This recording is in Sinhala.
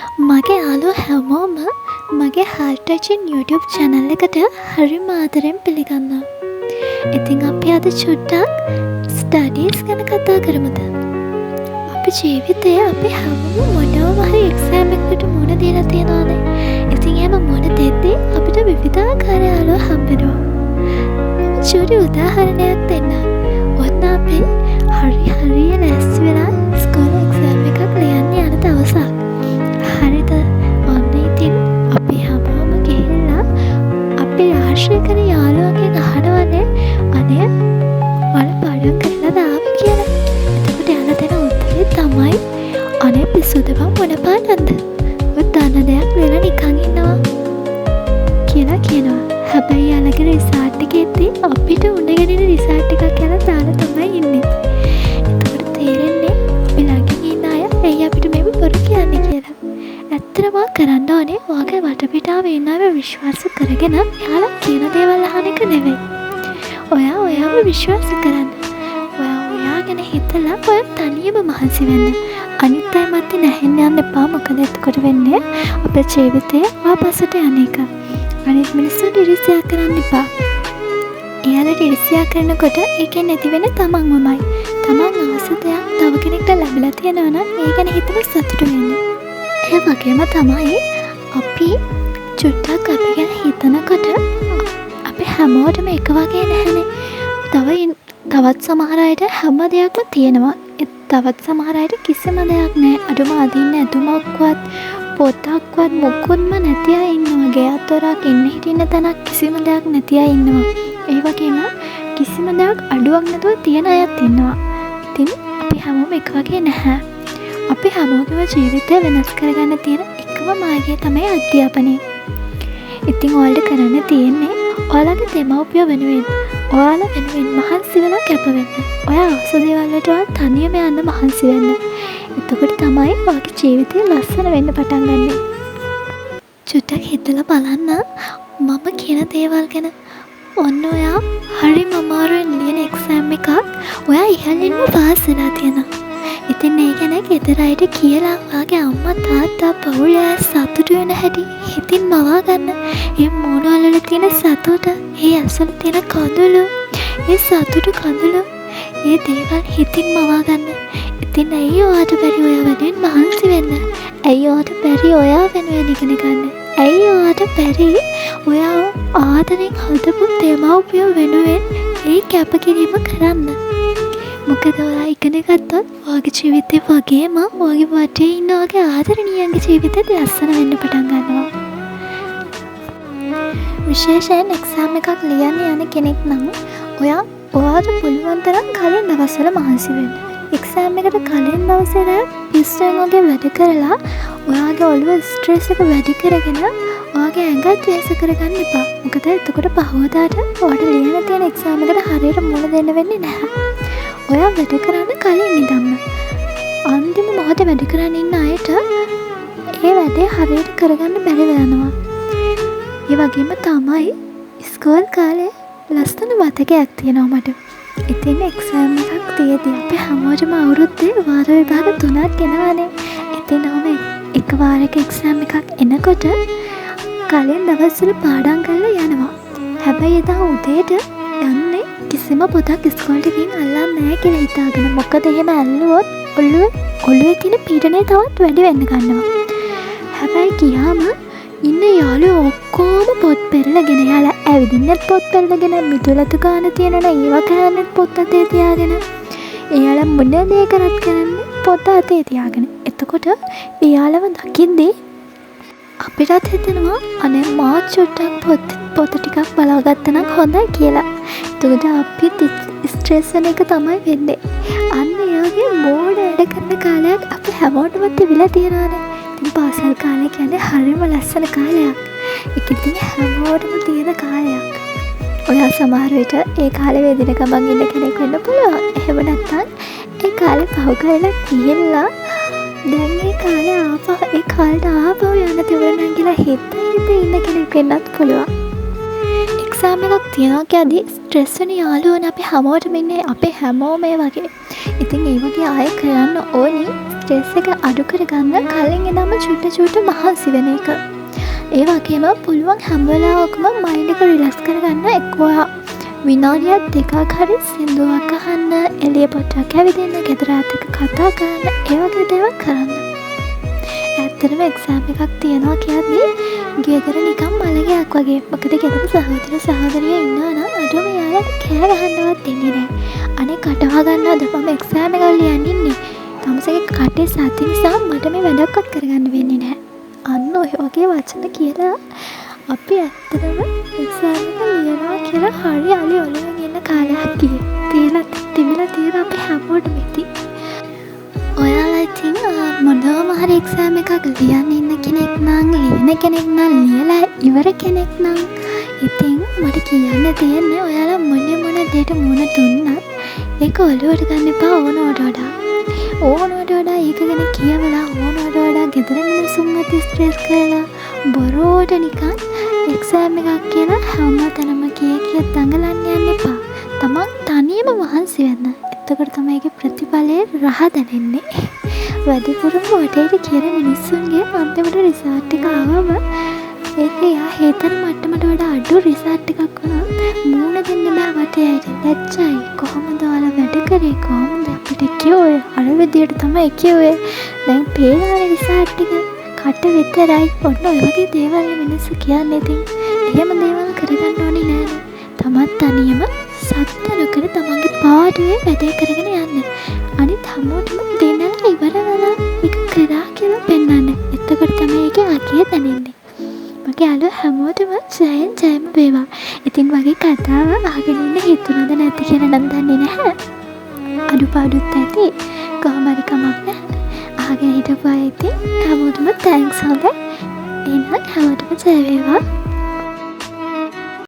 මගේ යාළුවෝ හැමෝම මගේ Heart Touching YouTube channel එකට හරිම ආදරෙන් පිළිගන්නවා. ඉතින් අපි අද චුට්ටක් ස්ටඩීස් ගැන කතා කරමුද? අපේ ජීවිතේ අපි හැමෝම මොනවාම හරි එක්සෑම් එකකට මුහුණ දීලා තියෙනවානේ. ඉතින් එහෙම මුහුණ දෙද්දී අපිට විවිධාකාර යාළුවෝ හම්බෙනවා. චුටි උදාහරණයක් දෙන්නම්. ඔන්න අපි හරිය ලෑස්ති වෙලා ස්කෝලේ එක්සෑම් එකක් ලියන්න යන දවසක්. හරිද? ඔන්න ඉතින් අපි හැමෝම ගිහිල්ලා අපි ආශ්‍රය කරන යාළුවන්ගෙන් අහනවනේ අනේ මම පාඩම් කරලා දාවේ කියලා. එතකොට යාළුවා දෙන උත්තරේ තමයි අනේ පිස්සුද බං මොන පාඩම්ද? ඔය දන්න දෙයක් ලියලා නිකන් ඉන්නවා කියලා කියනවා. හැබැයි යාළුවගේ රිසර්ච් එකේදී අපිට උණගෙන රිසර්ච් එකක් කියලා දාලා තමයි ඉන්නේ. එතකොට තේරෙන්නේ අපි ළඟින් ඉන්න අය ඇයි අපිට මේක බොරු කියන්නේ කියලා. ඇත්තටම කරන්න ඕනේ ඔයාගේ වටපිටාවේ ඉන්න අය විශ්වාස කරගෙන එයාලා කියන දේවල් අහන එක නෙවෙයි. ඔයාව විශ්වාස කරන්න. ඔයා ගැන හිතලා ඔය තනියම මහන්සි වෙන්න. අනිත් අය මැද නැහෙන්න යන්න එපා. මොකද එතකොට වෙන්නේ අපේ ජීවිතේ ආපස්සට යන එක. අනිත් මිනිස්සුන්ට ඉරිසියා කරන්න එපා. එයාලට ඉරිසියා කරනකොට ඒකෙන් නැති වෙන තමන්මමයි. තමන් අවශ්‍ය දෙයක් තව කෙනෙක්ට ලැබිලා තියෙනවා නම් ඒ ගැන හිතලා සතුටු වෙන්න. ඒ වගේම තමයි අපි චුට්ටක් අපි ගැන හිතනකොට අපි හැමෝටම එක වගේ නැහැනේ. තවත් සමහර අයට හැම දෙයක්ම තියෙනවා. තවත් සමහර අයට කිසිම දෙයක් නැහැ. අඩුම අදින්න ඇතුමක්වත් පොතක්වත් මොකුත්ම නැති අය ඉන්නවා. ගෙයක් දොරක් ඉන්න හිටින්න තැනක් කිසිම දෙයක් නැති අය ඉන්නවා. ඒ වගේම කිසිම දෙයක් අඩුවක් නැතුව තියෙන අයත් ඉන්නවා. ඉතින් අපි හැමෝම එක වගේ නැහැ. අපි හැමෝගේම ජීවිතය වෙනස් කරගන්න තියෙන එකම මාර්ගය තමයි අධ්‍යාපනය. ඉතින් ඔයාලට කරන්න තියෙන්නේ ඔයාලගේ දෙමව්පියෝ වෙනුවෙන් ඔයාලා වෙනුවෙන් මහන්සි වෙලා කැප වෙන්න. ඔයා අවශ්‍ය දේවල් වලට තනියම යන්න මහන්සි වෙන්න. එතකොට තමයි ඔයාගේ ජීවිතය ලස්සන වෙන්න පටන් ගන්නේ. චුට්ටක් හිතලා බලන්න මම කියන දේවල් ගැන. ඔන්න ඔයා හරිම අමාරුවෙන් ලියන එක්සෑම් එකක් ඔයා ඉහළින්ම පාස් වෙලා තියෙනවා. ඉතින් ඒ ගැන ගෙදර අයට කියලා ඔයාගේ අම්මා තාත්තා පවුල අය සතුටු වෙන හැටි හිතින් මවා ගන්න. ඒ මූණ වල තියෙන සතුට, ඒ ඇසල තියෙන කඳුළු, ඒ සතුටු කඳුළු, ඒ දේවල් හිතින් මවා ගන්න. ඉතින් ඇයි ඔයාට බැරි ඔයා වෙනුවෙන් මහන්සි වෙන්න? ඇයි ඔයාට බැරි ඔයා වෙනුවෙන් ඉගෙන ගන්න? ඇයි ඔයාට බැරි ඔයාව ආදරෙන් හදපු දෙමව්පියෝ වෙනුවෙන් ඒ කැපකිරීම කරන්න? මොකද ඔයා ඉගෙන ගත්තොත් ඔයාගේ ජීවිතේ වගේම ඔයාගේ වටේ ඉන්න ඔයාගේ ආදරණීයන්ගේ ජීවිතේත් ලස්සන වෙන්න පටන් ගන්නවා. විශේෂයෙන් එක්සෑම් එකක් ලියන්න යන කෙනෙක් නම් ඔයාට පුළුවන් තරම් කලින් දවස්වල මහන්සි වෙන්න. එක්සෑම් එකට කලින් දවසේ පිස්සෙන් වගේ වැඩ කරලා ඔයාගේ ඔළුව ස්ට්‍රෙස් එක වැඩි කරගෙන ඔයාගේ ඇඟත් වෙහෙස කරගන්න එපා. මොකද එතකොට පහවදාට ඔයාට ලියන්න තියෙන එක්සෑම් එකට හරියට මුහුණ දෙන්න වෙන්නේ නැහැ. ඔයා වැඩ කරන්න කලින් ඉඳන්ම අන්තිම මොහොතේ වැඩ කරන්න ඉන්න අයට ඒ වැඩේ හරියට කරගන්න බැරි වෙනවා. ඒ වගේම තමයි ස්කෝල් කාලේ ලස්සන මතකයක් තියෙනවා මට. ඉතින් එක්සෑම් එකක් තියදී අපි හැමෝටම අවුරුද්දේ වාර විභාග 3ක් එනවානේ. ඉතින් එක වාරයක එක්සෑම් එකක් එනකොට කලින් දවස්වල පාඩම් කරලා යනවා. හැබැයි එදා උදේට යන්නේ කිසිම පොතක් ඉස්කෝලේට ගිහින් අල්ලන්නේ නැහැ කියලා හිතාගෙන. මොකද එහෙම ඇල්ලුවොත් ඔළුවේ තියෙන පීඩනය තවත් වැඩි වෙන්න ගන්නවා. හැබැයි ගියාම ඉන්න යාළුවෝ ඔක්කොම පොත් පෙරලගෙන යාලා ඇවිදින්නත් පොත් පෙරලගෙන මිදුලතු ගාන තියෙනවනේ ඒව කරන්නත් පොත් අතේ තියාගෙන එයාලා මොන දේ කරත් කරන්නේ පොත අතේ තියාගෙන. එතකොට එයාලව දකිද්දී අපිටත් හිතෙනවා අනේ මා චුට්ටක් පොත ටිකක් බලාගත්තා නම් හොඳයි කියලා. එතකොට අපිත් ස්ට්‍රෙස් වෙන එක තමයි වෙන්නේ. අන්න ඒ වගේ මෝඩ වැඩ කරන කාලයක් අපි හැමෝටම තිබිලා තියෙනවානේ. ඉතින් පාසල් කාලය කියන්නේ හරිම ලස්සන කාලයක්. ඒක ඉතින් හැමෝටම තියෙන කාලයක්. ඔයා සමහර විට ඒ කාලේ වේදින ගමන් ඉන්න කෙනෙක් වෙන්න පුළුවන්. එහෙම නැත්නම් ඒ කාලේ පහු කරලා ගිහිල්ලා දැන් ඒ කාලේ ආපහු යන්න තිබුණා කියලා හිත ඉන්න කෙනෙක් වෙන්නත් පුළුවන්. එක්සෑම් එකක් තියනවා කියද්දී ස්ට්‍රෙස් වෙන යාළුවෝනේ අපි හැමෝටම ඉන්නේ. අපේ හැමෝම ඒ වගේ. ඉතින් ඒ වගේ ආයෙ කරන්න ඕනි ස්ට්‍රෙස් එක අඩු කරගන්න කලින් ඉඳන්ම චුට්ට මහන්සි වෙන එක. ඒ වගේම පුළුවන් හැම වෙලාවකම මයින්ඩ් එක රිලැක්ස් කරගන්න එක්කෝ විනාඩියක් දෙකක් හරි සින්දුවක් අහන්න, එළිය පොඩ්ඩක් ඇවිදින්න, ගෙදර අයත් එක්ක කතා කරන්න, ඒ වගේ දේවල් කරන්න. ඇත්තටම එක්සෑම් එකක් තියෙනවා කියන්නේ ගෙදර නිකන් මලගයක් වගේ. මොකද ගෙදර සහෝදර සහෝදරියෝ ඉන්නවා නම් අඩුම යාළුවාට කෑ ගහන්නවත් දෙන්නේ නැහැ. අනේ කටව ගන්නවද මම එක්සෑම් එක ලියන්න ඉන්නේ. තමසගේ කටේ සති නිසා මට මේ වැඩක්වත් කරගන්න වෙන්නේ නැහැ. අන්න ඔය වගේ වචන කියලා අපි ඇත්තටම එක්සෑම් එක ලියනවා කියලා හරි අලි ඔලුවෙන් ඉන්න කාලයක් තිබිලා තියෙන අපි හැමෝටම ඉතින්. ඔයාලා ඉතින් මොනවම හරි එක්සෑම් එකක් ලියන්න ඉන්න කෙනෙක් නම්, ලියන කෙනෙක් නම්, ලියලා ඉවර කෙනෙක් නම් ඉතින් මට කියන්න තියෙන්නේ ඔයාලා මොන දෙයට මුණ දුන්නත් ඒක ඔලුවට ගන්න එපා. ඕනවට වඩා ඒක ගැන කියවලා, ඕනවට වඩා ගෙදර මිනිස්සුන් අත ස්ට්‍රෙස් කරලා බොරුවට නිකන් එක්සෑම් එකක් කියලා හැමතැනම කිය දඟලන්න යන්න එපා. තමන් තනියම මහන්සි වෙන්න. එතකොට තමයි ඒකේ ප්‍රතිඵලය රහ දැනෙන්නේ. වැඩිපුරම වටේට කියන මිනිස්සුන්ගේ අන්තිමට රිසල්ට් එක ආවම ඒක යා හේතන මට්ටමට වඩා අඩු රිසල්ට් එකක් වුණා මූණ දෙන්න බෑ වටේ ඇයි. ලැජ්ජයි. කොහොමද ඔයාලා වැඩ කරේ? කොහොමද අපිට කිව්වේ? අර විදියට තමයි කිව්වේ. දැන් පේනවනේ රිසල්ට් එක. කට විතරයි. ඔන්න ඔය වගේ දේවල් මිනිස්සු කියන්නේ. ඉතින් එහෙම දේවල් කරගන්න ඕනේ නෑනේ. තමත් තනියම සත්‍ය නොකර තමන්ගේ පාඩුවේ වැඩේ කරගෙන යන්න. අනිත් හැමෝටම දෙන්නලා ඉවර වෙලා එක කරා කියලා පෙන්නන්න. එතකොට තමයි ඒකේ අගය දැනෙන්නේ. මගේ යාළුවෝ හැමෝටම ජයම වේවා. ඉතින් වගේ කතාව අහගෙන ඉන්න හිතුණද නැති කියලා නම් දන්නේ නැහැ. අඩුපාඩුත් ඇති. කොහොම හරි කමක් නැහැ. අහගෙන හිටපු අය ඉතින් හැමෝටම තෑන්ක්ස් හොඳයි. එහෙනම් හැමෝටම ජය වේවා.